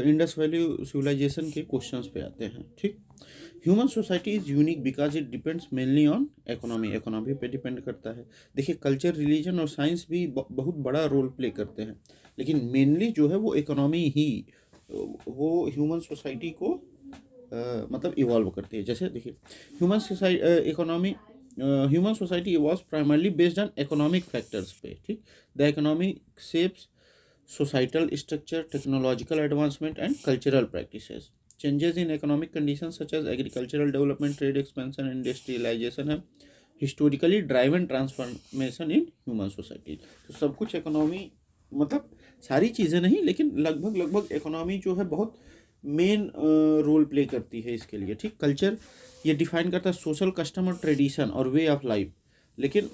Indus valley civilisation के questions पे आते हैं। ठीक, human society is unique because it depends mainly on economy पे डिपेंड करता है। देखिए, कल्चर, रिलीजन और साइंस भी बहुत बड़ा रोल प्ले करते हैं, लेकिन मेनली जो है वो इकोनॉमी ही वो ह्यूमन सोसाइटी को मतलब इवॉल्व करती है। जैसे देखिए, human society economy human society evolve primarily based on economic factors पे। ठीक, the economy shapes societal structure, technological advancement, and cultural practices. Changes in economic conditions such as agricultural development, trade expansion, and industrialization have historically driven transformation in human society. तो सब कुछ economy, मतलब सारी चीज़ें नहीं, लेकिन लगभग इकोनॉमी जो है बहुत मेन रोल प्ले करती है इसके लिए। ठीक, कल्चर ये डिफाइन करता है सोशल कस्टम और ट्रेडिशन और वे ऑफ लाइफ, लेकिन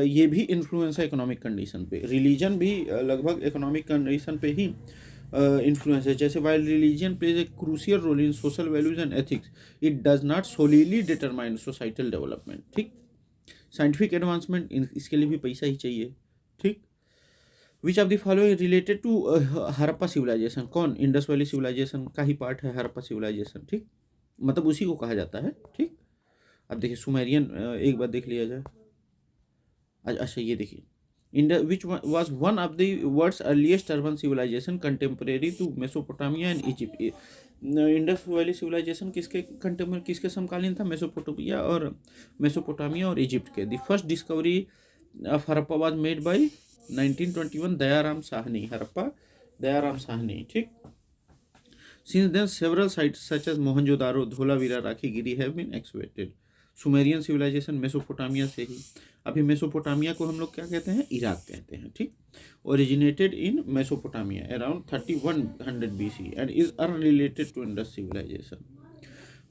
ये भी इन्फ्लुएंस है इकोनॉमिक कंडीशन पे। रिलीजन भी लगभग इकोनॉमिक कंडीशन पे ही इन्फ्लुएंस है। जैसे while religion plays a crucial role in social values and ethics, it does not solely determine societal development. ठीक, साइंटिफिक एडवांसमेंट, इसके लिए भी पैसा ही चाहिए। ठीक, which of the following related to Harappa civilization? कौन? इंडस वैली सिविलाइजेशन का ही पार्ट है हड़प्पा सिविलाइजेशन। ठीक, मतलब उसी को कहा जाता है। ठीक, अब देखिए सुमेरियन एक बार देख लिया जाए। अच्छा, ये देखिए, which was one of the world's earliest urban civilization contemporary to Mesopotamia and Egypt. Indus valley civilization किसके समकालीन था? मेसोपोटामिया और इजिप्ट के। The first discovery of Harappa was made by 1921 Dayaram Sahni, Harappa Dayaram Sahni. ठीक, since then several sites such as Mohenjodaro, Dholavira, Rakhigarhi have been excavated. Sumerian civilization Mesopotamia से ही। अभी Mesopotamia को हम लोग क्या कहते हैं? इराक कहते हैं। ठीक, originated in Mesopotamia around 3100 BC and is unrelated to Indus civilisation.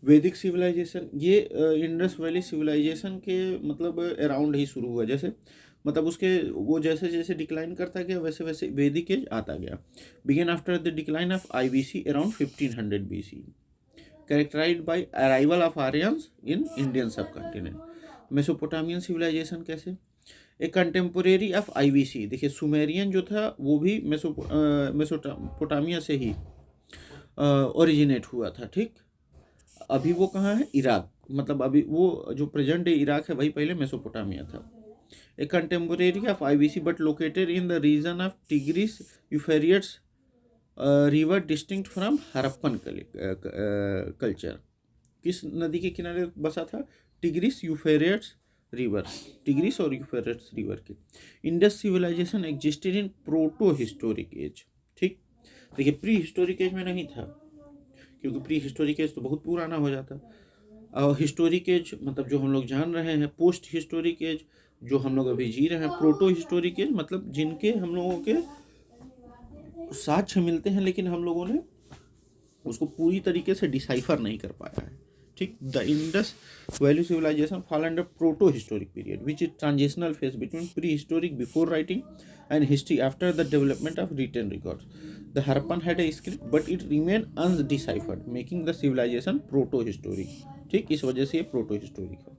वैदिक सिविलाइजेशन ये इंडस वैली सिविलाइजेशन के मतलब अराउंड ही शुरू हुआ। जैसे मतलब उसके वो जैसे जैसे डिक्लाइन करता गया वैसे वैसे वैदिक एज आता गया। Begin after the decline of IBC around 1500 BC, characterized by arrival of Aryans in Indian subcontinent. Mesopotamian civilisation कैसे? A contemporary of IBC। देखिए, सुमेरियन जो था वो भी मेसोपोटामिया से ही ओरिजिनेट हुआ था। ठीक, अभी वो कहाँ है? इराक, मतलब अभी वो जो प्रेजेंट डे इराक है वही पहले मेसोपोटामिया था। A contemporary of IBC but located in the region of Tigris Euphrates river distinct from Harappan culture. किस नदी के किनारे बसा था? टिग्रिस यूफ्रेटिस रिवर, टिग्रिस और यूफ्रेटिस रिवर के। Indus civilization existed in proto historic age. ठीक, देखिए, प्री हिस्टोरिक एज में नहीं था, क्योंकि प्री हिस्टोरिक एज तो बहुत पुराना हो जाता। और हिस्टोरिक एज मतलब जो हम लोग जान रहे हैं, पोस्ट हिस्टोरिक एज जो हम लोग अभी जी रहे हैं, प्रोटो हिस्टोरिक एज मतलब जिनके हम लोगों के साक्ष्य मिलते हैं लेकिन हम लोगों ने उसको पूरी तरीके से डिसाइफर नहीं कर पाया है। ठीक, the Indus valley civilization fall under proto historic period which is transitional phase between pre historic before writing and history after the development of written records. The Harappan had a script but it remain undeciphered making the civilization proto historic. ठीक, इस वजह से ये proto historic है।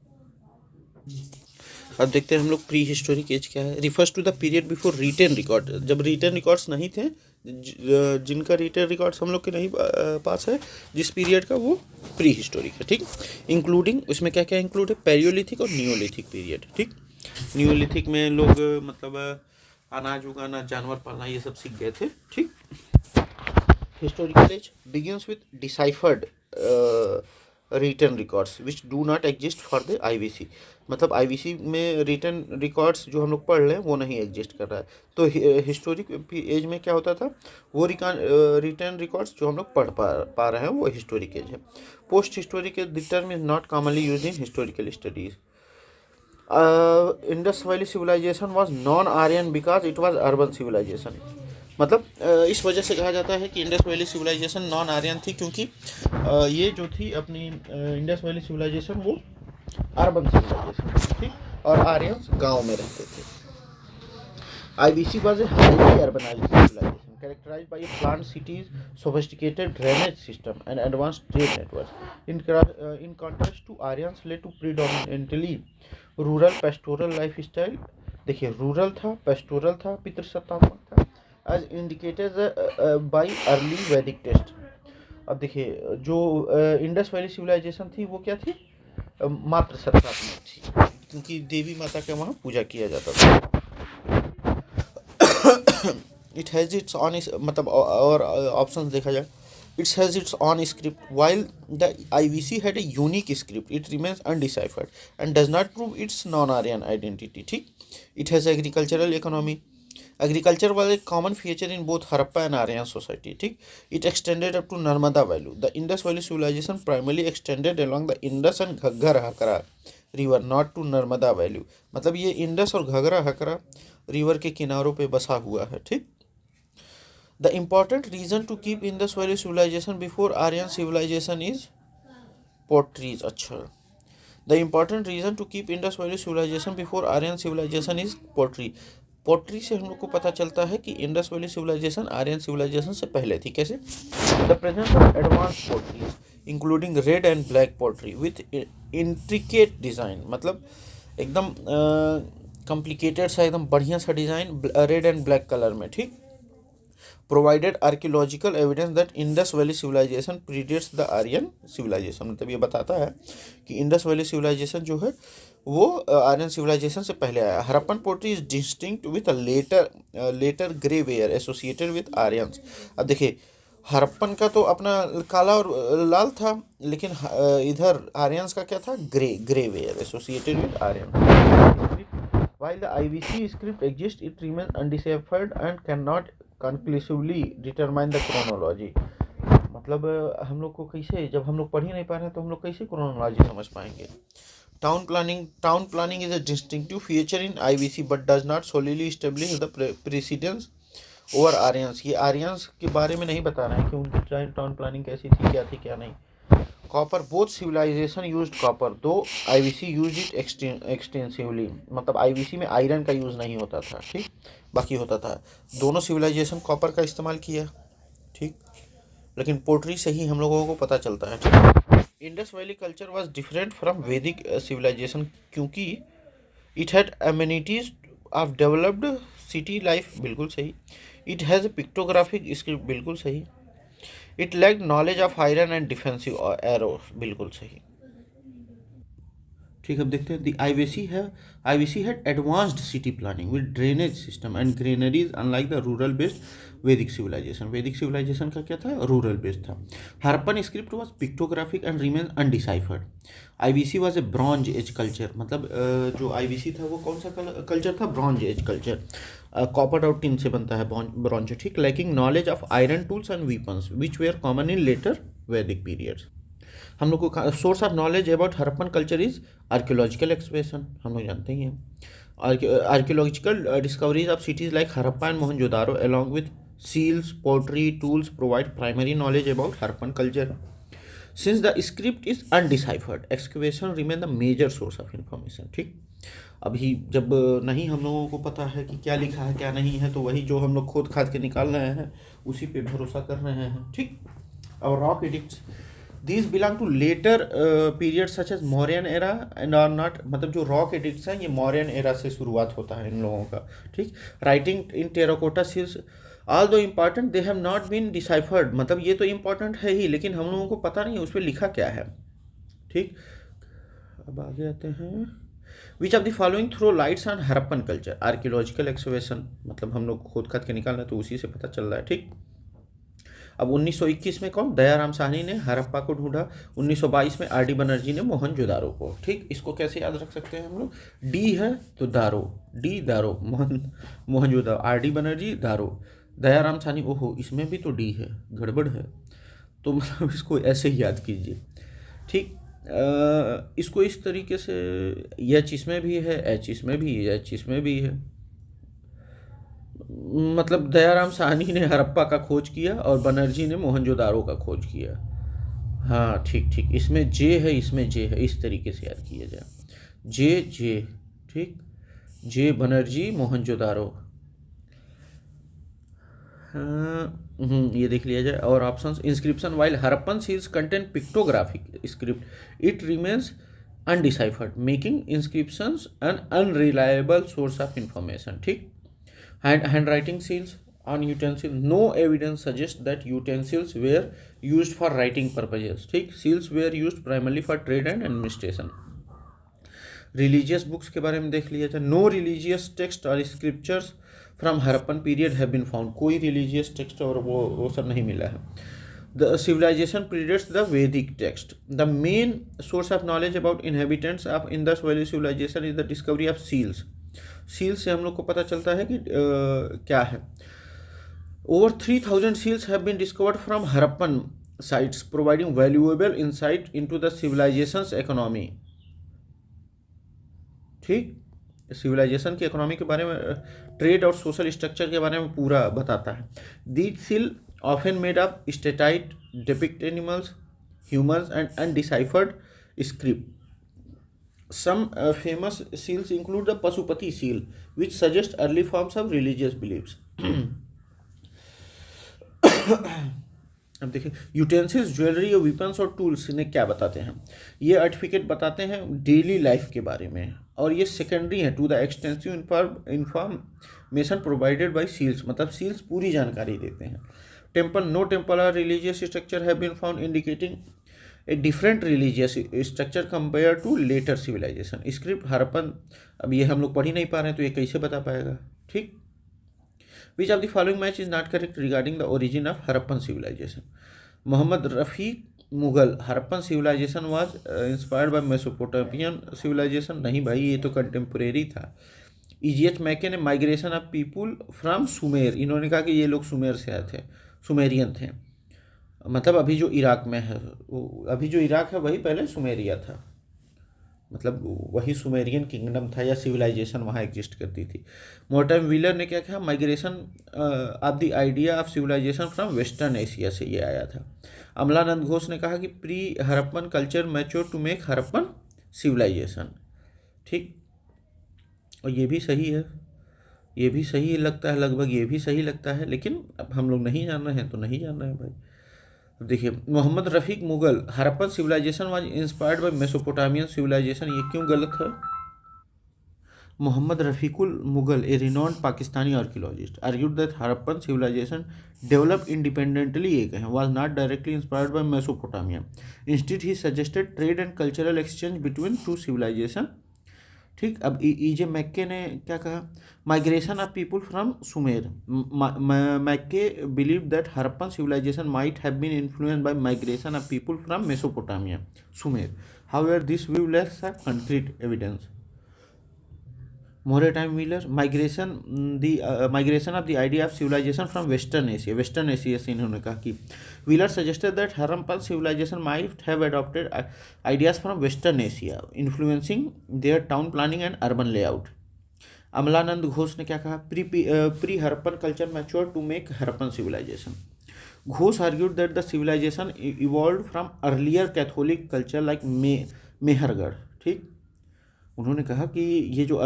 अब देखते हैं हम लोग प्री हिस्टोरिक एज क्या है। Refers to the period before written record, जब रिटन रिकॉर्ड्स नहीं थे, जिनका रिटन रिकॉर्ड्स हम लोग के नहीं पास है, जिस पीरियड का, वो प्री हिस्टोरिक है। ठीक, इंक्लूडिंग उसमें क्या क्या इंक्लूड है? पैलियोलिथिक और नियोलिथिक पीरियड। ठीक, नियोलिथिक में लोग मतलब अनाज उगाना, जानवर पालना, ये सब सीख गए थे। ठीक, historical age begins with deciphered written records which do not exist for the IBC। मतलब IBC में रिटन रिकॉर्ड्स जो हम लोग पढ़ रहे हैं वो नहीं एग्जिस्ट कर रहा है। तो हिस्टोरिक एज में क्या होता था? वो रिटन रिकॉर्ड्स जो हम लोग पढ़ पा रहे हैं वो हिस्टोरिक एज है। Post historic age the term is not commonly used in historical studies. Indus valley civilisation was non Aryan because it was urban civilisation. मतलब इस वजह से कहा जाता है कि Indus valley civilisation non Aryan थी, क्योंकि ये जो थी अपनी इंडस वैली सिविलाइजेशन वो अर्बन सिविलाइजेशन थी। ठीक, और आर्यंस गांव में रहते थे। IBC was a highly urbanized civilization characterized by planned cities, sophisticated drainage system, and advanced trade networks. In contrast to Aryans led to predominantly rural pastoral lifestyle। देखिए, rural था, pastoral था, पितृसत्तात्मक था, एज इंडिकेटेड बाय अर्ली वैदिक test. अब देखिए जो Indus valley civilisation थी वो क्या थी, मात्र सत्तात्मक थी, क्योंकि देवी माता का वहाँ पूजा किया जाता था। इट हैज़ इट्स ऑन, मतलब और ऑप्शन देखा जाए, it has its own script. While the IVC had a unique script, it remains undeciphered and does not prove its non-Aryan identity. ठीक, it has agricultural economy. Agriculture was a common feature in both Harappa and Aryan society. ठीक, it extended up to Narmada Valley. The Indus Valley civilization primarily extended along the Indus and Ghaggar Hakra river, not to Narmada Valley. मतलब ये Indus और घगरा हकरा river के किनारों पे बसा हुआ है। ठीक, the important reason to keep Indus Valley civilization before Aryan civilization is potteries. अच्छा, the important reason to keep Indus Valley civilization before Aryan civilization is pottery. Pottery से हम लोग को पता चलता है कि Indus valley civilization Aryan civilization से पहले थी। कैसे? The presence of advance potteries including red and black pottery with intricate design, मतलब एकदम कॉम्प्लिकेटेड सा, एकदम बढ़िया सा design red and black colour में। ठीक, provided archaeological evidence that Indus valley civilization predates the Aryan civilization. मतलब ये बताता है कि इंडस वैली सिविलाइजेशन जो है वो आर्यन सिविलाइजेशन से पहले आया। Harappan pottery is distinct with a later grey ware associated with Aryans. अब देखिए हरप्पन का तो अपना काला और लाल था, लेकिन इधर आर्यंस का क्या था, grey ware associated with Aryans. While the IVC script exists, it remains undeciphered and cannot conclusively determine the chronology. मतलब हम लोग को कैसे, जब हम लोग पढ़ ही नहीं पा रहे हैं तो हम लोग कैसे क्रोनोलॉजी समझ पाएंगे। Town planning is a distinctive feature in IVC but does not solely establish the precedence over Aryans. ये आर्यंस के बारे में नहीं बता रहे हैं कि उनकी टाउन प्लानिंग कैसी थी, क्या नहीं। Copper, both civilisation used copper दो आईवीसी यूज्ड इट एक्सटेंसिवली। मतलब आईवीसी में आयरन का यूज़ नहीं होता था। ठीक, बाकी होता था। दोनों सिविलाइजेशन कॉपर का इस्तेमाल किया। ठीक, लेकिन पोट्री से ही हम लोगों को पता चलता है। ठीक, Indus valley culture was different from Vedic civilization क्योंकि it had amenities of developed city life. बिल्कुल सही। It has pictographic script. बिल्कुल सही। It lacked knowledge of iron and defensive arrow. बिल्कुल सही। ठीक, अब देखते हैं the IVC had advanced city planning with drainage system and granaries unlike the rural based Vedic civilization. वैदिक सिविलाइजेशन का क्या था, रूरल बेस्ड था। Harappan script was pictographic and remain undeciphered. IVC was a bronze age culture. मतलब जो IVC था वो कौन सा कल्चर था, ब्रॉन्ज एज कल्चर। कॉपर और टिन से बनता है ब्रॉन्ज। ठीक, lacking knowledge of iron tools and weapons which were common in later Vedic periods. हम लोग को source of knowledge about Harappan culture is archaeological expression, हम लोग जानते ही हैं। Archaeological discoveries of cities like Harappa and Mohenjodaro along with seals, pottery, tools provide primary knowledge about Harappan culture. Since the script is undeciphered, excavation remain the major source of information. ठीक, अभी जब नहीं हम लोगों को पता है कि क्या लिखा है क्या नहीं है, तो वही जो हम लोग खोद खाद के निकाल रहे हैं उसी पे भरोसा कर रहे हैं। ठीक, और rock edicts these belong to later period such as Mauryan era and are not. मतलब जो रॉक एडिक्ट्स हैं ये मौर्यन एरा से शुरुआत होता है इन लोगों का। ठीक, writing in terracotta seals although important they have not been deciphered. मतलब ये तो इम्पॉर्टेंट है ही, लेकिन हम लोगों को पता नहीं उस पर लिखा क्या है। ठीक, अब आगे आते हैं। Which of the following throw lights on Harappan culture, archaeological excavation. मतलब हम लोग खोद खाद के निकाल रहे हैं तो उसी से पता चल रहा है। ठीक, अब 1921 में कौन, दयाराम साहनी ने हरप्पा को ढूंढा। 1922 में आर डी बनर्जी ने मोहनजोदारो को। ठीक, इसको कैसे याद रख सकते हैं हम लोग, डी है तो दारो, डी दारो, मोहनजोदारो, आर डी बनर्जी दारो, दयाराम साहनी। ओहो, इसमें भी तो डी है, गड़बड़ है। तो मतलब इसको ऐसे ही याद कीजिए। ठीक, इसको इस तरीके से, एच इसमें भी है, एच इसमें भी, एच इसमें भी है। मतलब दयाराम साहनी ने हरप्पा का खोज किया और बनर्जी ने मोहनजोदारो का खोज किया। हाँ ठीक, इसमें जे है, इसमें जे है, इस तरीके से याद किया जाए। जे। ठीक, जे बनर्जी मोहनजोदारो। ये देख लिया जाए। और options, inscription while Harappan seals contain pictographic script it remains undeciphered making inscriptions an unreliable source of information. ठीक, hand writing seals on utensil, no evidence suggests that utensils were used for writing purposes. ठीक, seals were used primarily for trade and administration. Religious books के बारे में देख लिया जाए. No religious text और scriptures from Harappan period have been found. कोई religious text और वो सब नहीं मिला है. The civilisation predates the Vedic text. The main source of knowledge about inhabitants of Indus valley civilisation is the discovery of seals. Seals से हम लोग को पता चलता है कि क्या है. Over 3000 seals have been discovered from Harappan sites providing valuable insight into the civilisation's economy. ठीक, सिविलाइजेशन की इकोनॉमी के बारे में, ट्रेड और सोशल स्ट्रक्चर के बारे में पूरा बताता है. These seal often made of steatite depict animals, humans and undeciphered script. Some famous seals include the Pashupati seal which suggest early forms of religious beliefs. अब देखिए, यूटेंसिल्स, ज्वेलरी और वेपन्स और टूल्स ने क्या बताते हैं. ये सर्टिफिकेट बताते हैं डेली लाइफ के बारे में, और ये सेकेंडरी है to the extensive information provided by seals. मतलब सील्स पूरी जानकारी देते हैं. टेम्पल, नो टेम्पल और religious structure have been found indicating a different religious structure compare to later civilisation. Script, Harappan, अब ये हम लोग पढ़ ही नहीं पा रहे हैं तो ये कैसे बता पाएगा. ठीक. Which of the following match is not correct regarding the origin of Harappan civilization? Muhammad Rafiq Mughal, Harappan civilization was inspired by Mesopotamian civilization. नहीं भाई, ये तो कंटेम्प्रेरी था. E.G.H. मैके ने migration of people from Sumer, इन्होंने कहा कि ये लोग सुमेर से आए थे, सुमेरियन थे. मतलब अभी जो इराक में है, अभी जो इराक है वही पहले सुमेरिया था. मतलब वही सुमेरियन किंगडम था या सिविलाइजेशन वहाँ एग्जिस्ट करती थी. मोर्टन व्हीलर ने क्या कहा, migration of the idea of civilisation from western Asia से ये आया था. अमलानंद घोष ने कहा कि pre Harappan culture mature to make Harappan civilisation. ठीक, और ये भी सही है, ये भी सही लगता है, लगभग ये भी सही लगता है, लेकिन अब हम लोग नहीं जान रहे हैं तो नहीं जान रहे हैं भाई. देखिए, Mohammad Rafique Mughal, Harappan civilization was inspired by Mesopotamian civilization. ये क्यों गलत है. Mohammad Rafiqul Mughal, a renowned Pakistani archaeologist, argued that Harappan civilization develop independently, एक है, was not directly inspired by Mesopotamia. Instead he suggested trade and cultural exchange between two civilization. ठीक. अब E.J. Mackay ने क्या कहा, migration of people from Sumer. Mackay believe that Harappan civilization might have been influenced by migration of people from Mesopotamia, Sumer. However this view lacks concrete evidence. Mortimer Wheeler, migration of the idea of civilisation from western Asia, western Asia से इन्होंने कहा कि Wheeler suggested that Harappan civilization might have adopted ideas from western Asia influencing their town planning and urban layout. Amalananda Ghosh ने क्या कहा, pre Harappan culture mature to make Harappan civilization. Ghosh argued that the civilization evolve from earlier Catholic culture like Mehrgarh. ठीक, उन्होंने कहा कि ये जो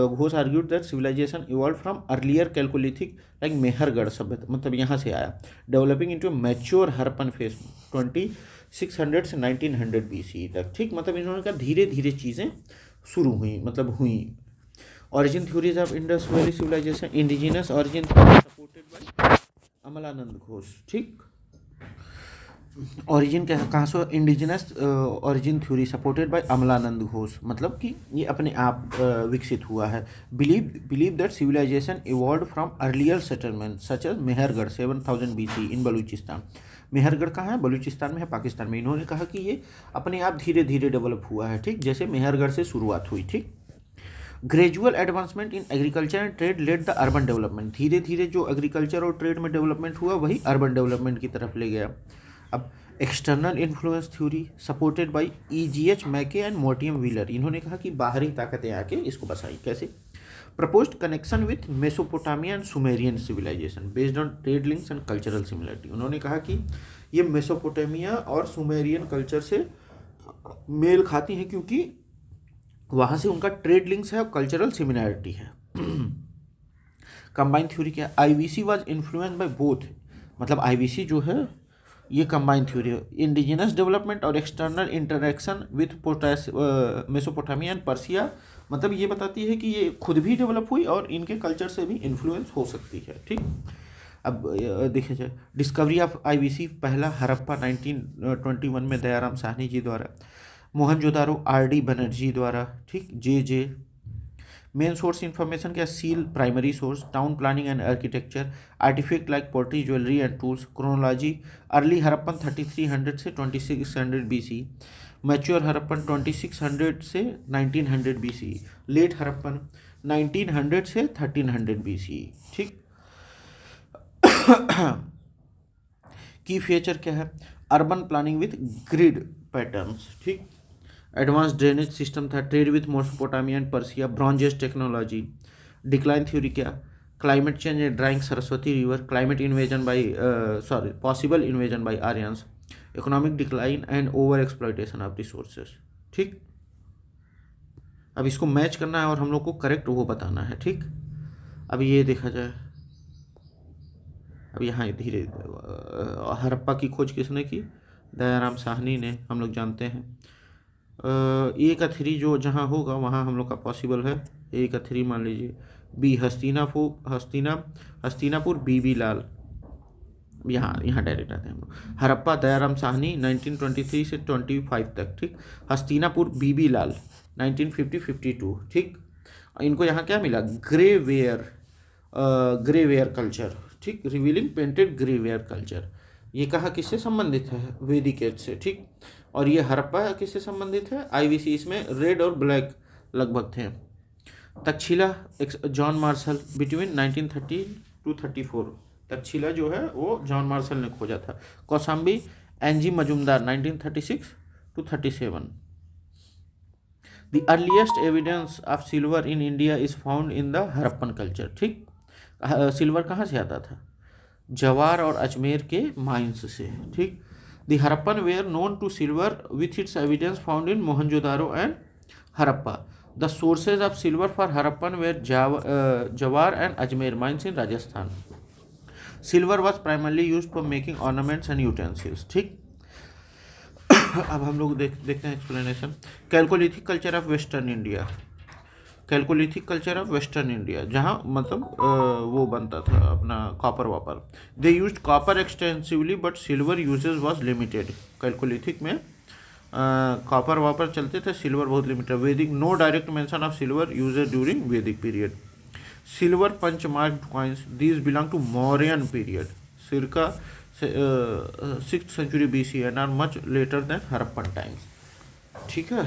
Ghosh argued that civilisation evolve from earlier chalcolithic like Mehrgarh सभ्यता, मतलब यहाँ से आया, developing into mature Harappan phase 2600 से 1900 BC तक. ठीक, मतलब इन्होंने कहा धीरे धीरे चीज़ें शुरू हुई, मतलब हुई. Origin theories of Indus valley civilisation, indigenous origin supported by Amalananda Ghosh. ठीक, ऑरिजिन कहाँ से, indigenous origin theory supported by Amalananda Ghosh, मतलब कि ये अपने आप विकसित हुआ है. Believe that civilisation evolve from earlier settlement such as Mehrgarh 7000 BC in Baluchistan. Mehrgarh कहाँ है, बलूचिस्तान में है, पाकिस्तान में. इन्होंने कहा कि ये अपने आप धीरे धीरे डेवलप हुआ है. ठीक, जैसे मेहरगढ़ से शुरुआत हुई. ठीक, gradual advancement in agriculture and trade led the urban development. धीरे धीरे जो एग्रीकल्चर और ट्रेड में डेवलपमेंट हुआ वही अर्बन डेवलपमेंट की तरफ ले गया. अब external influence theory supported bye E.G.H. मैके एंड मोर्टियम व्हीलर, इन्होंने कहा कि बाहरी ताकतें आके इसको बसाई. कैसे, proposed connection with Mesopotamia and Sumerian civilisation based on trade links and cultural similarity. उन्होंने कहा कि ये मेसोपोटामिया और सुमेरियन कल्चर से मेल खाती हैं क्योंकि वहाँ से उनका ट्रेड लिंक्स है और कल्चरल सिमिलरिटी है. कंबाइंड थ्योरी क्या है, IVC was influenced by both, मतलब IVC जो है ये कंबाइन थ्योरी है। इंडिजिनस डेवलपमेंट और external interaction with Mesopotamia and Persia, मतलब ये बताती है कि ये खुद भी डेवलप हुई और इनके कल्चर से भी इन्फ्लुएंस हो सकती है। ठीक, अब देखिए जाए डिस्कवरी ऑफ आईवीसी, पहला हड़प्पा 1921 में दयाराम साहनी जी द्वारा, मोहनजोदारो आर डी बनर्जी द्वारा, ठीक, जे मेन सोर्स इन्फॉर्मेशन क्या, seal primary source, town planning and architecture, artefact like pottery jewellery and tools, chronology, early Harappan 3300 से 2600 BC, मैच्योर हड़प्पन 2600 से 1900 BC, लेट हड़प्पन 1900 से 1300 BC। ठीक, की फीचर क्या है, urban planning with grid patterns, ठीक, एडवांस ड्रेनेज सिस्टम था, trade with Mesopotamia and Persia, bronze technology, decline theory क्या, climate change and drying Saraswati river, climate invasion by possible invasion by Aryans, economic decline and over exploitation of resources. ठीक, अब इसको match करना है और हम लोग को करेक्ट वो बताना है। ठीक, अब ये देखा जाए, अब यहाँ धीरे हड़प्पा की खोज किसने की, दयाराम साहनी ने, हम लोग जानते हैं। ए का 3 जो जहाँ होगा वहाँ हम लोग का पॉसिबल है, ए का 3 मान लीजिए, बी हस्तिनापुर, बी लाल, यहाँ डायरेक्ट आते हैं हम लोग। हड़प्पा दयाराम साहनी 1923 से 25 तक, ठीक, हस्तिनापुर बी लाल 1950-52, ठीक, इनको यहाँ क्या मिला, ग्रेवेयर कल्चर, ठीक, रिवीलिंग पेंटेड ग्रेवेयर कल्चर। ये कहा किससे संबंधित है, वैदिक एज से। ठीक, और ये हड़प्पा किससे संबंधित है, आईवीसी, इसमें रेड और ब्लैक लगभग थे। Takshashila John Marshall between 1930 to 34, Takshashila जो है वो जॉन मार्शल ने खोजा था। Kaushambi N G Majumdar 1936 to 37। The earliest evidence of silver in India is found in the Harappan culture. ठीक, सिल्वर कहाँ से आता था, जवार और अजमेर के माइंस से। ठीक, the Harappan were known to silver with its evidence found in Mohenjodaro and Harappa. The sources of silver for Harappan were Zawar and Ajmer mines in Rajasthan. Silver was primarily use for making ornaments and utensils. ठीक, अब हम लोग देखते हैं explanation. Chalcolithic culture of western India, chalcolithic culture of western India, जहाँ मतलब वो बनता था अपना कॉपर वापर। They used copper extensively but silver usages was limited. Chalcolithic में कॉपर वापर चलते थे, सिल्वर बहुत limited. Vedic, no direct mention of silver usages during Vedic period. Silver punch marked coins, these belong to Mauryan period, circa 6th century BC and are much later than Harappan times. ठीक है,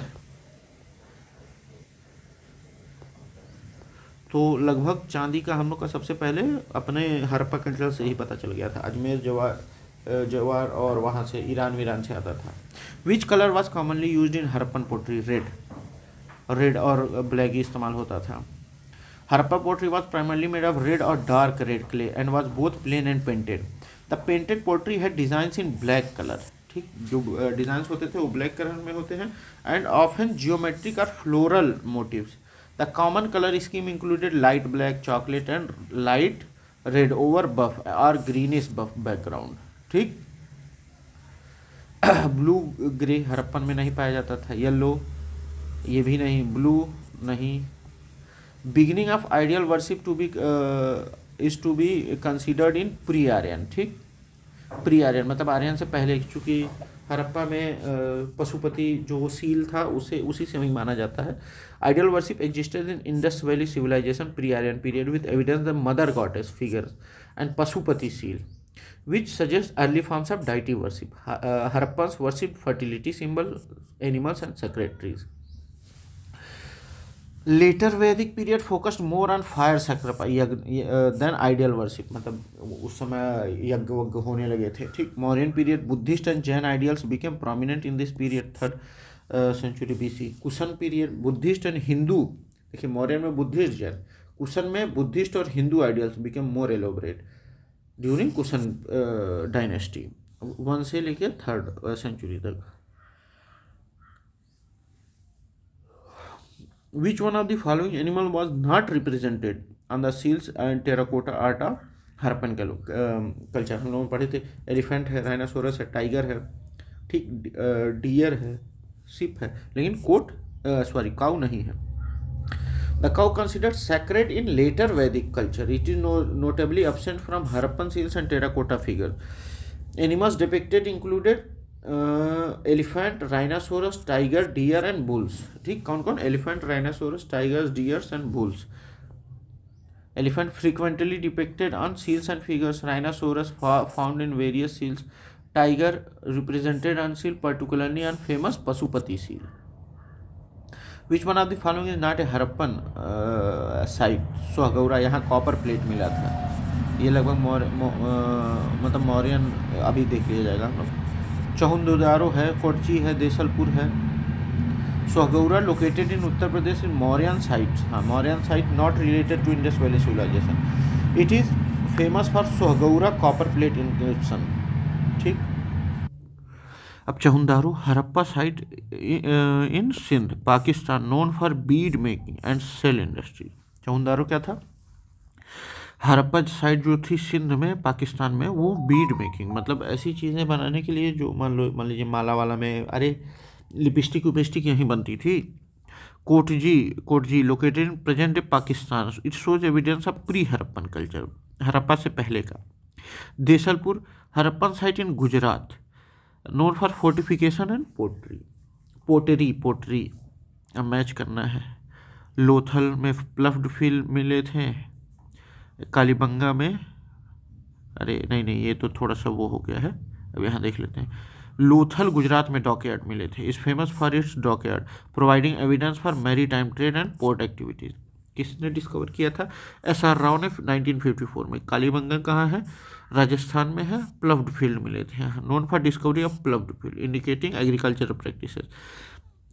तो लगभग चांदी का हम लोग का सबसे पहले अपने हड़प्पा कल्चर से ही पता चल गया था। अजमेर जवार और वहाँ से ईरान से आता था। Which colour was commonly used in Harappan pottery, red और ब्लैक ही इस्तेमाल होता था। Harappa pottery was primarily made of red और dark red clay and was both plain and painted. The painted pottery had designs in black colour. ठीक, जो designs होते थे वो ब्लैक कलर में होते हैं एंड ऑफन जियोमेट्रिक और floral motifs. The common colour scheme included light black, chocolate and light red over buff और ग्रीनिश बफ बैकग्राउंड। ठीक, ब्लू ग्रे हड़प्पन में नहीं पाया जाता था। येलो ये भी नहीं, ब्लू नहीं। Beginning of idol worship to be is to be considered in pre Aryan. ठीक, प्री आर्यन मतलब आर्यन से पहले, चूँकि हड़प्पा में पशुपति जो सील था उसी से वही माना जाता है। Idol worship existed in Indus valley civilisation pre Aryan period with evidence the mother goddess figures and Pashupati seal which suggests early forms of deity worship. Harappans worshipped fertility symbol, animals and sacred trees. Later Vedic period focused more on fire sacrifice than ideal worship, मतलब उस समय यज्ञ वज्ञ होने लगे थे। ठीक, Mauryan period, Buddhist and Jain ideals became prominent in this period, 3rd century BC. Cushion period, Buddhist and Hindu, देखिए मौर्यन में बुद्धिस्ट जैन, कुशन में बुद्धिस्ट और Hindu ideals became more elaborate during cushion dynasty 1 से लेकर 3rd century तक। Which one of the following animal was not represented on the seals and terracotta art of Harappan के लोग culture हम लोग पढ़े थे। एलिफेंट है, राइनासोरस है, टाइगर है, ठीक, डियर है, सिप है, लेकिन काउ नहीं है। The cow considered sacred in later Vedic culture. It is notably absent from Harappan seals and terracotta figures. Animals depicted included elephant, rhinoceros, tiger, deer and bulls. ठीक, कौन कौन? Elephant, rhinoceros, tigers, dears and bulls. Elephant frequently depicted on seals and figures. Rhinoceros found in various seals. Tiger represented on seal, particularly on famous Pasupati seal. Which one of the following is not a Harappan site? Sohgaura, यहाँ copper plate मिला था। ये लगभग मतलब मौर्यन, अभी देख लिया जाएगा हम लोग। चहुंदुदारो है, कोच्चि है, देसलपुर है। Sohgaura located in Uttar Pradesh in Mauryan site. हाँ, Mauryan site not related to Indus valley civilisation. It is famous for Sohgaura copper plate inscription. ठीक। अब Chanhudaro, Harappa site in Sindh, Pakistan, known for bead making and shell industry. Chanhudaro क्या था? हरप्पा साइट जो थी सिंध में, पाकिस्तान में, वो बीड मेकिंग, मतलब ऐसी चीज़ें बनाने के लिए जो मान लीजिए माला वाला में, अरे लिपस्टिक विपस्टिक यहीं बनती थी। Coetzee located in present day Pakistan. It shows evidence of pre Harappan culture, Harappa से पहले का। Desalpur, Harappan site in Gujarat, known for fortification and पोटरी। अब मैच करना है। लोथल में प्लफ्ड फिल मिले थे, कालीबंगा में, अरे नहीं, ये तो थोड़ा सा वो हो गया है, अब यहाँ देख लेते हैं। लोथल गुजरात में डॉकयार्ड मिले थे। Is famous for its dockyard, providing evidence for maritime trade and port activities. किसने डिस्कवर किया था? SR राव ने 1954 में। कालीबंगन कहाँ है? राजस्थान में है। प्लव्ड फील्ड मिले थे, known for discovery of ploughed field indicating agricultural practices.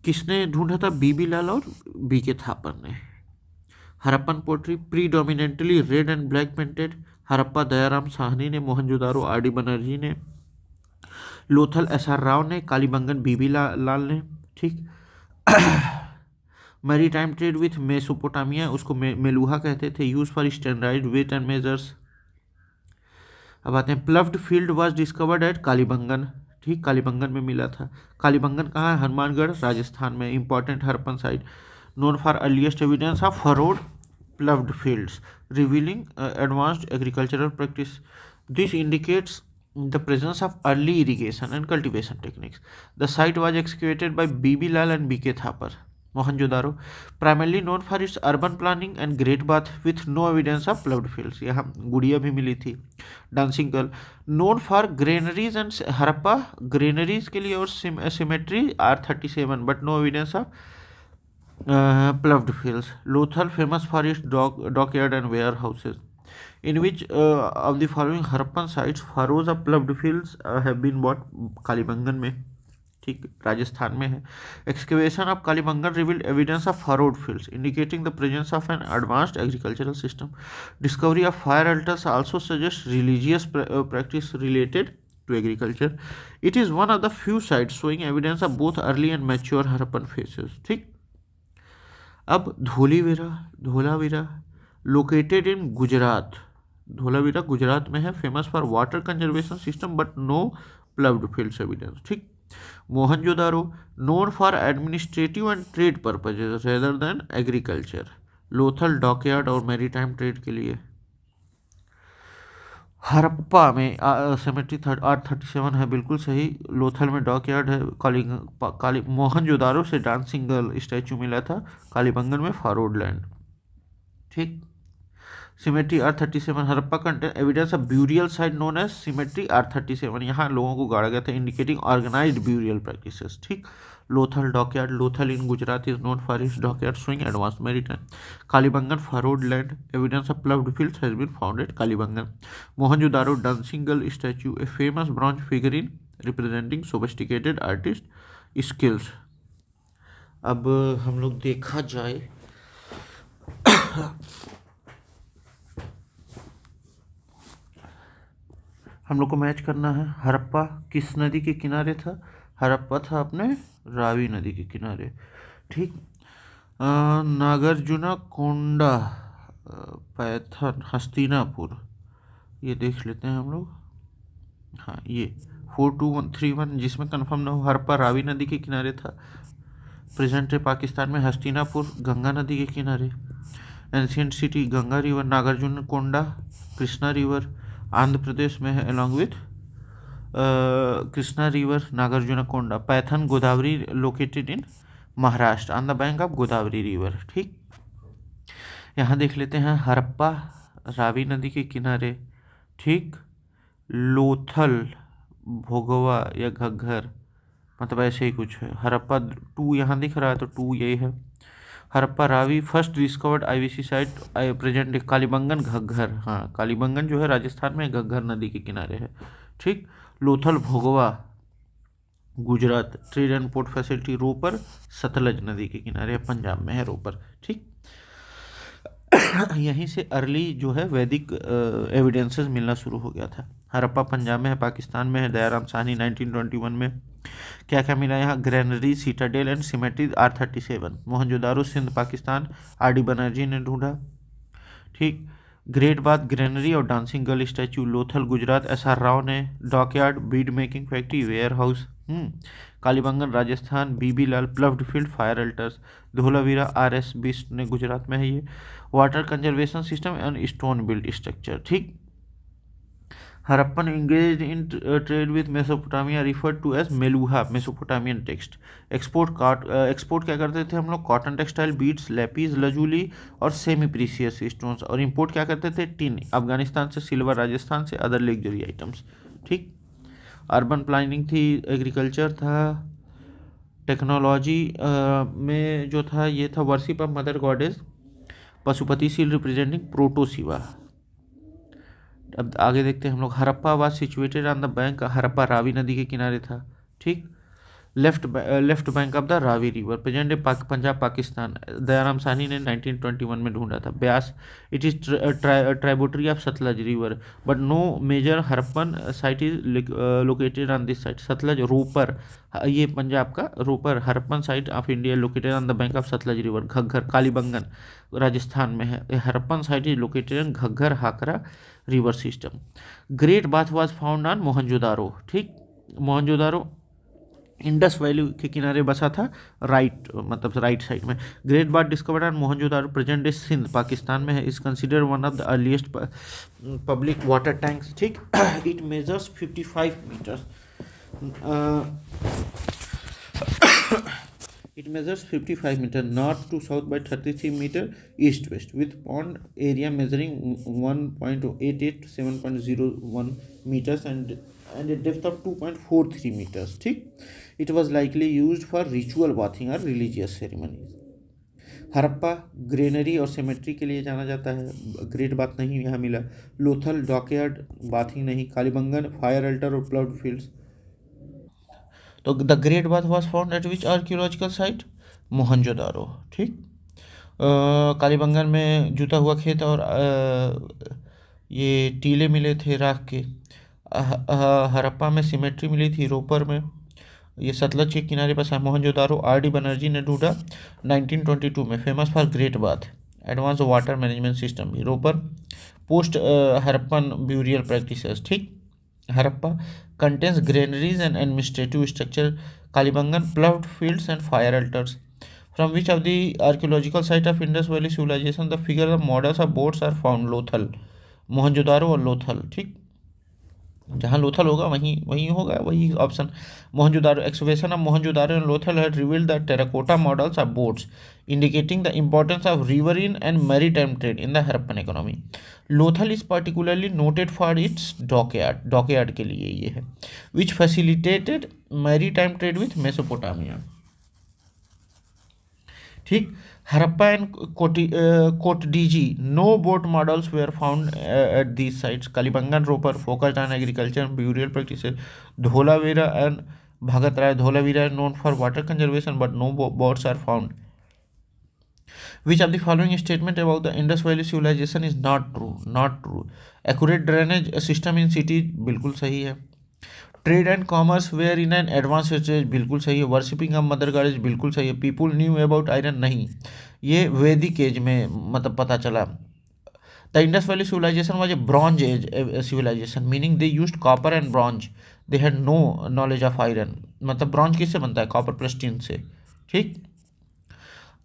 किसने ढूंढा था? BB लाल और BK थापर ने। Harappan pottery predominantly red and black painted, Harappa Dayaram Sahni ने, मोहनजोदारो RD बनर्जी ने, लोथल SR राव ने, कालीबंगन BB लाल ने। ठीक। Maritime trade with Mesopotamia, उसको मेलुहा कहते थे। Use for standard weight and measures. अब आते हैं, ploughed field was discovered at Kalibangan. ठीक, कालीबंगन में मिला था। कालीबंगन कहाँ है? हनुमानगढ़, राजस्थान में। Important Harappan site, known for earliest evidence of furrowed ploughed fields revealing advanced agricultural practice. This indicates the presence of early irrigation and cultivation techniques. The site was excavated by BB Lal and BK Thapar. Mohenjo-daro, primarily known for its urban planning and great bath with no evidence of ploughed fields. यहाँ गुड़िया भी मिली थी। Dancing girl, known for granaries and Harappa granaries के लिए और cemetery R37 but no evidence of ploughed fields. Lothal famous for its dockyard and warehouses. In which of the following Harappan sites furrows of ploughed fields have been bought? Kalibangan में। ठीक, राजस्थान में है। Excavation of Kalibangan revealed evidence of furrowed fields, indicating the presence of an advanced agricultural system. Discovery of fire altars also suggests religious practice related to agriculture. It is one of the few sites showing evidence of both early and mature Harappan phases. ठीक। अब Dholavira located in Gujarat. Dholavira Gujarat में है, famous for water conservation system but no ploughed fields evidence. ठीक। Mohenjodaro, known for administrative and trade purposes rather than agriculture. Lothal dockyard और maritime trade के लिए। हरप्पा में cemetery R37 है, बिल्कुल सही। लोथल में डॉकयार्ड है। मोहनजोदारो से डांसिंग गर्ल स्टैचू मिला था। कालीबंगन में फॉरवर्ड लैंड। ठीक। Cemetery R37, Harappa contain evidence of burial site known as cemetery R37। यहाँ लोगों को गाड़ा गया था, इंडिकेटिंग ऑर्गेनाइज्ड ब्यूरियल प्रैक्टिसेस। ठीक। Lothal dockyard, Lothal in Gujarat is known for its dockyard showing advance maritime. Kalibangan furrowed land, evidence of ploughed fields has been found at Kalibangan. Mohenjodaro dancing girl statue, a famous bronze figurine representing sophisticated artist skills. अब हम लोग देखा जाए हम लोग को match करना है। हरप्पा किस नदी के किनारे था? हरप्पा था अपने रावी नदी के किनारे। ठीक। नागार्जुना कोंडा, पैथन, हस्तिनापुर, ये देख लेते हैं हम लोग। हाँ, ये 42131 जिसमें कंफर्म ना हो, हड़प्पा रावी नदी के किनारे था। प्रेजेंट डे पाकिस्तान में हस्तिनापुर गंगा नदी के किनारे। Ancient city Ganga river, Nagarjunakonda Krishna river Andhra Pradesh में है along with Krishna river Nagarjunakonda. Paithan Godavari located in Maharashtra on the bank of Godavari river. ठीक, यहाँ देख लेते हैं हड़प्पा रावी नदी के किनारे। ठीक, लोथल भोगवा या घग्घर, मतलब ऐसे ही कुछ है। हड़प्पा 2 यहाँ दिख रहा है तो 2 यही है। Harappa Ravi first discovered IVC site present Kalibangan Ghaggar. हाँ, कालीबंगन जो है राजस्थान में घग्घर नदी के किनारे है। ठीक, Lothal Bhogava Gujarat, trade and port facility Ropar Sutlej नदी के किनारे, पंजाब में है रोपर। ठीक, यहीं से अर्ली जो है वैदिक एविडेंसेस मिलना शुरू हो गया था। हड़प्पा पंजाब में है, पाकिस्तान में है। दयाराम साहनी 1921 में। क्या क्या मिला यहाँ? Granary, citadel and cemetery R37। Mohenjodaro Sindh Pakistan, RD Banerjee ने ढूंढा। ठीक, ग्रेट बाथ ग्रेनरी और dancing girl statue Lothal Gujarat, SR Rao ने। Dockyard bead making factory warehouse Kalibangan Rajasthan, BB Lal ploughed field fire altars. Dholavira RS Bisht ने गुजरात में है ये। Water conservation system and stone build structure. ठीक, Harappan engage in trade with Mesopotamia referred to as Meluha Mesopotamian text. Export क्या करते थे हम लोग? Cotton textile, beads, lapies lazuli और सेमी प्रीसियस स्टोन्स। और इंपोर्ट क्या करते थे? टिन अफगानिस्तान से, सिल्वर राजस्थान से, अदर लग्जरी आइटम्स। ठीक, अर्बन प्लानिंग थी, एग्रीकल्चर था। टेक्नोलॉजी में जो था ये था worship of mother goddess Pashupati seal representing प्रोटोसिवा। अब आगे देखते हैं हम लोग। Harappa was situated on the bank, Harappa Ravi नदी के किनारे था। ठीक, left bank of the Ravi river, present day Punjab Pakistan. Dayaram Sahni ने 1921 में ढूंढा था। Beas, it is tributary of Sutlej river but no major Harappan site is located on this site. Sutlej Ropar, ये पंजाब का Ropar Harappan site of India located on the bank of Sutlej river. Ghaggar Kalibangan Rajasthan में है। Harappan site is located in Ghaggar Hakra river system. Great bath was found on Mohenjodaro. ठीक, Mohenjodaro Indus valley के किनारे बसा था, मतलब राइट साइड में। Great bath discovered on Mohenjodaro, present day Sindh Pakistan में है। Is considered one of the earliest public water tanks. ठीक, it measures 55 metres. It measures 55 meter north to south by 33 meter east west with pond area measuring 1.88 to 7.01 meters and a depth of 2.43 meters. ठीक, it was likely used for ritual bathing or religious ceremonies. Harappa granary और cemetery के लिए जाना जाता है। Great bath नहीं यहाँ मिला। लोथल डॉकयार्ड बाथिंग नहीं। कालीबंगन फायर अल्टर और प्लव्ड फील्ड्स। तो the great bath was found at which archaeological site? Mohenjodaro. ठीक, कालीबंगन में जूता हुआ खेत और ये टीले मिले थे राख के। हड़प्पा में सिमेट्री मिली थी रोपर में। ये सतलज के किनारे पर मोहनजोदारो RD बनर्जी ने ढूंढा 1922 में। Famous for great bath, advance water management system भी। Ropar post Harappan burial practices. ठीक, Harappa contains granaries and administrative structure. Kalibangan ploughed fields and fire altars. From which of the archaeological site of Indus Valley civilization the figure of models of boats are found? Lothal, Mohenjodaro और लोथल। ठीक, जहाँ लोथल होगा वहीं होगा वही option. Mohenjodaro, excavation of Mohenjodaro and Lothal had revealed the terracotta models of boats indicating the importance of riverine and maritime trade in the Harappan economy. Lothal is particularly noted for its dockyard के लिए ये है, विच facilitated maritime trade with Mesopotamia. ठीक, Harappa and कोटडीजी, no boat models where found at these sites. Kalibangan Ropar focused on agriculture burial practices. Dholavira and Bhagat Rai, Dholavira known for water conservation but no boats are found. Which of the following statement about the Indus Valley civilization is not true? Not true. Accurate drainage system in cities, बिल्कुल सही है। Trade and commerce were in an advance stage, बिल्कुल सही है। Worshipping of mother goddess, बिल्कुल सही है। People knew about iron, नहीं, ये वैदिक एज में मतलब पता चला। The Indus valley civilisation was a bronze age civilisation, meaning they used copper and bronze, they had no knowledge of iron. मतलब ब्रॉन्ज किससे बनता है? कॉपर प्लस टिन से। ठीक।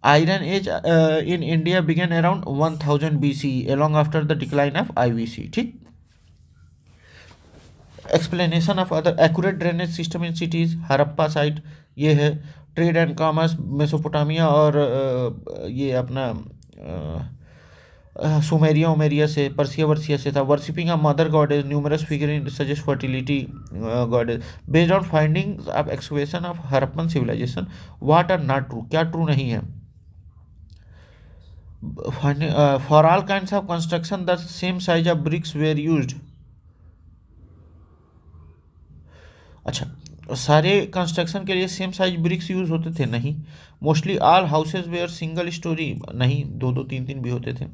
Iron age in India began around 1000 BC along after the decline of IVC। ठीक। Explanation of other accurate drainage system in cities, Harappa site ये है। Trade and commerce Mesopotamia और ये अपना सुमेरिया उमेरिया से, पर्सिया वर्सिया से था। Worshipping a mother goddess, numerous figure in suggest fertility goddess. Based on findings of excavation of Harappan civilisation, what are not true, क्या ट्रू नहीं है? For all kinds of construction the same size of bricks were used. अच्छा, सारे construction के लिए same size BRICS use होते थे? नहीं। Mostly all houses were single storey? नहीं, दो दो तीन तीन भी होते थे।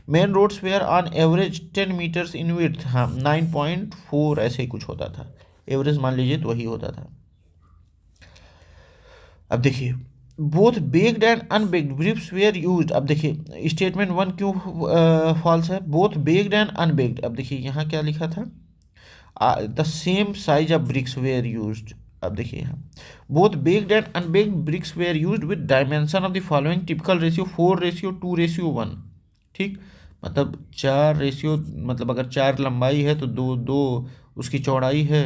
Main roads were on average 10 metres in width, हाँ 9.4 ऐसे ही कुछ होता था, एवरेज मान लीजिए तो वही होता था। अब देखिए, both baked and unbaked bricks were used. अब देखिए स्टेटमेंट 1 क्यों फॉल्स है? Both baked and unbaked. अब देखिए यहाँ क्या लिखा था? The same size of bricks were used. अब देखिए यहाँ both baked and unbaked bricks were used with dimension of the following typical ratio 4:2:1। ठीक। मतलब 4 मतलब अगर 4 लंबाई है तो दो दो उसकी चौड़ाई है,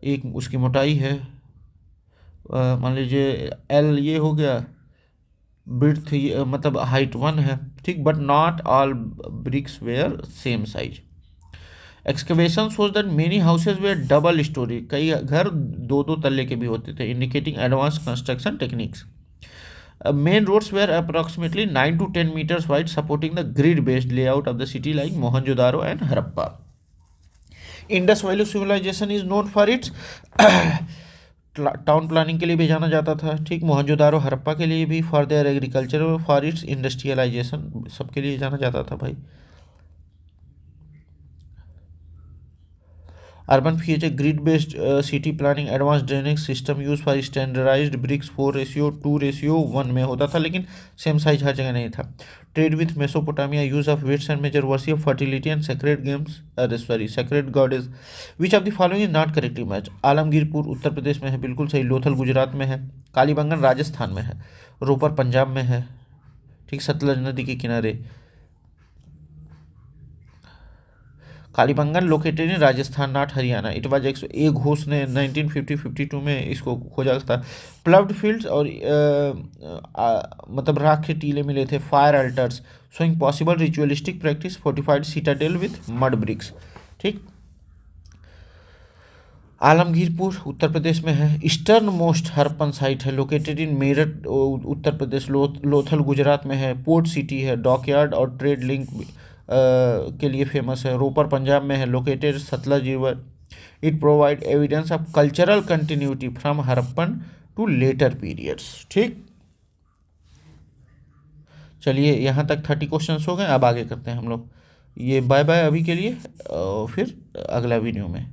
एक उसकी मोटाई है। मान लीजिए एल ये हो गया, ब्रिथ मतलब हाइट 1 है। ठीक। But not all bricks were same size. Excavation shows that many houses were double storey, कई घर दो दो तल्ले के भी होते थे, indicating advance construction techniques. Main roads were approximately 9 to 10 meters wide, supporting the grid-based layout of the city like Mohenjo-daro and Harappa. Indus Valley civilization is known for its town planning के लिए भी जाना जाता था। ठीक। मोहनजोदारो हड़प्पा के लिए भी, for their agriculture, for its industrialisation, सबके लिए जाना जाता था भाई। Urban future grid based city planning, advance drainage system use for standardised bricks 4:2:1 में होता था, लेकिन सेम साइज हर जगह नहीं था। Trade with Mesopotamia, use of weights and measure, worship fertility and sacred games, sacred goddess. Which of the following is not correctly match? Alamgirpur Uttar Pradesh में है, बिल्कुल सही। लोथल गुजरात में है। कालीबंगन राजस्थान में है। रोपर पंजाब में है। ठीक। सतलज नदी के किनारे। Kalibangan located in Rajasthan not Haryana. It was एक घोष ने 1950-52 में इसको खोजा था। प्लव्ड फील्ड्स और मतलब राख के टीले मिले थे। Fire altars showing possible ritualistic practice, fortified citadel with mud bricks. ठीक। आलमगीरपुर उत्तर प्रदेश में है। ईस्टर्न मोस्ट हड़प्पन साइट है, लोकेटेड इन मेरठ उत्तर प्रदेश। लोथल गुजरात में है। पोर्ट सिटी है। डॉकयार्ड और ट्रेड लिंक के लिए फेमस है। रोपर पंजाब में है, located Sutlej river. It provide evidence of cultural continuity from Harappan to later periods. ठीक। चलिए यहाँ तक 30 क्वेश्चंस हो गए, अब आगे करते हैं हम लोग। ये बाय बाय अभी के लिए, फिर अगला वीडियो में।